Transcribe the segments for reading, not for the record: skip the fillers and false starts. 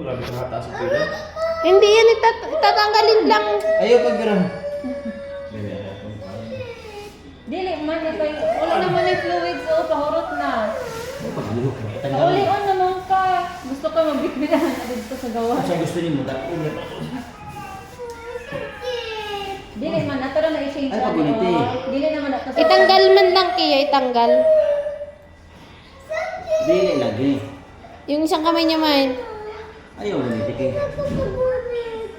grabe ka hata sa pila. Hindi yan, itatanggalin lang. Ayaw pag gano'n. Dili man ito. Wala naman yung fluids. Oo, pahurot na. Paglihok mo. Paulion naman ka. Gusto ka magbitbidahan na dito sa gawa. Sa gusto niyo mo, ulit. Dili man, ato na i-change. Ay, paguniti. Dili naman ato sa... Itanggal man lang kaya, itanggal. Dili lagi. Yung isang kamay niya man. Ayaw guniti kay.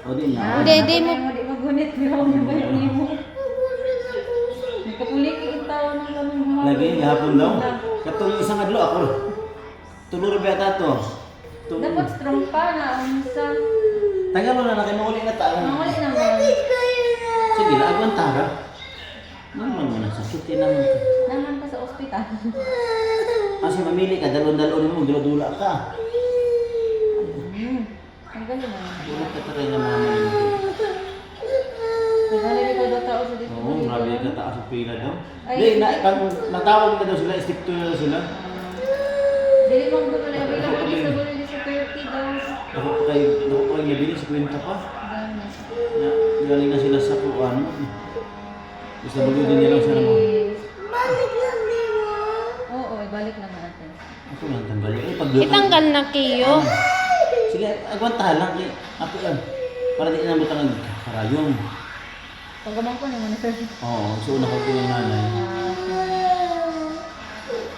O din na. Hindi, di mo. Di magunit. Di ako na bayan niyo mo. Nagkapuliki yung tao ng lamang mga... Lagi, hapon daw. Katong isang adlo ako. Tuluro ba ata to? Dapat strong pa na. Unsa. Tagal mo na na kayo mauli na tayo. Mawali naman. Sige, laagwan tara. Naman mo na, sasuti naman ka. Naman ka sa ospital. Kasi mamili ka, dalon-dalon mo, dula-dula ka. Ang galing naman. Dula ka taray na mama mo. Naghalali ko daw tao sa dito. Oo, grabe ka taas sa pila daw. Ay, Hindi, pag natawag na daw sila, step 2 na daw sila. Dili mo gulo na bilang kami sa gulo ni sa 30 daw. Ako pa kayo nabili, 50 pa. Galing na sila sa kuwan. Gusto mo din nila sa mo. Balik lang din mo. Oo, ibalik lang natin. Ako lang tanggal. Itanggal na kiyo. Sige, agwantahan lang. Ako yan. Para di na mo tangang karayong. Pagkamang ko naman sir. Oo, so una ko po yung nanay.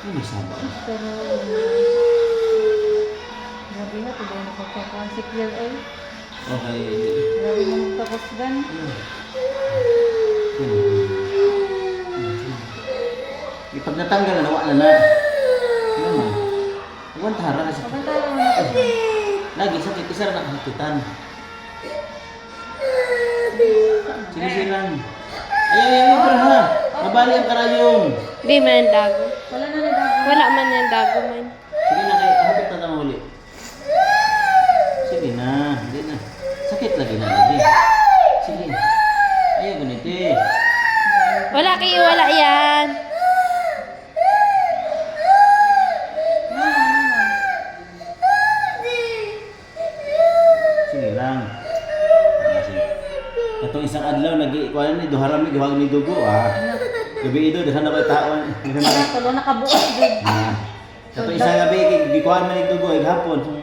Ano may saba? Pero... Grabe na, tuloy na pagkakansik year old. Okay. Grabe mo magkakasgan. Pag natanggal na, wala na. Ano mo? Agwantahan lang kasi. Pagkantala mo na. Lagi sakit, isa rin nakasakitan. Sige silang. Ayaw, bro ha. Mabali ang karayong. Di man ang dago. Wala na na dago. Wala man yung dago man. Sige na kayo, habit na naman uli. Sige na, hindi na. Sakit lagi na lagi. Sige. Ayaw ganito eh. Wala kayo, wala yan. Sige lang. Katong isang adlaw, nag-ikuan ni Duharam ni Duhag ni Dugo Gabi ito, dahan na ko taon. Wala, tulo nakabuos din. Katong isang gabi, gikuan man ni Dugo, hapon.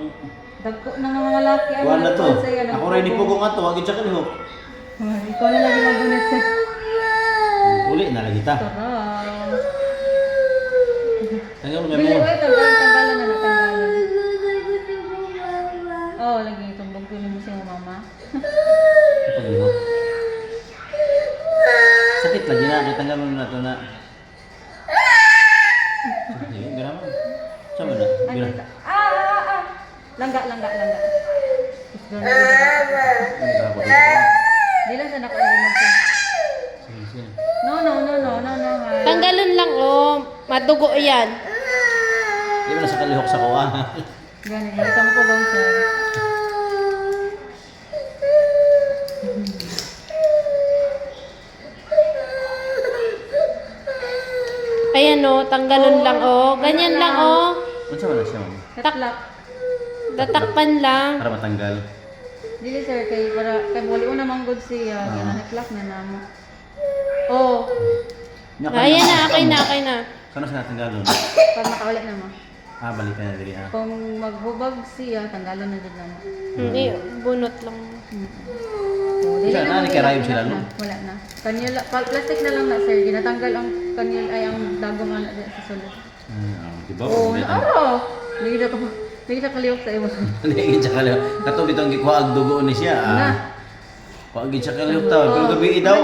Dagko na ng mga laki. Kuan na to. Ako rin ni Pugong ato, wag siya kalihok. Ikaw na lagi magunit sir. Uli na lagi ta. Sarap. Tanggal mo Bili, mo. wait, tanggalan na natanggalan. Oo, lagi tumbog ko ni mo siya mama. Kalihok. Sakit lagi na, tanggal mo na to na. Sige, garaman. Sama na. Ay, Gira. Langga. Ano ka ba? Di lang sa nakainom ko. Sige, sige. No. Ha. Tanggalon lang, oh. Madugo yan. Di ba nasa kalihok sa kuha? Ganun, itang ko bang sir. Ayan, oh. Tanggalon lang, oh. Ganyan lang, oh. Ano sa wala siya? Katlak. Tatakpan lang. Para matanggal. Dili sir, kay wali una manggod siya. Naklak na namo. Oh, Ayan na, okay na. Saan sa tanggalon? pag makawala na mo. Balik ka na dali Kung maghubag siya, tanggalon na dyan na mo. Hindi, bunot lang. So, Saan na, nakarayom sila, wala no? na. Wala na. Kanyula, plastic na lang na sir. Ginatanggal ang kanyul ay ang dagong ana dyan sa sulod. Diba? Oo, Hindi kita kaliyok sa iyo. Hindi siya kalihok. Katong bitong gikuha ang dugo ni siya. Na. Kuha siya kalihok tao. Pero gabi daw.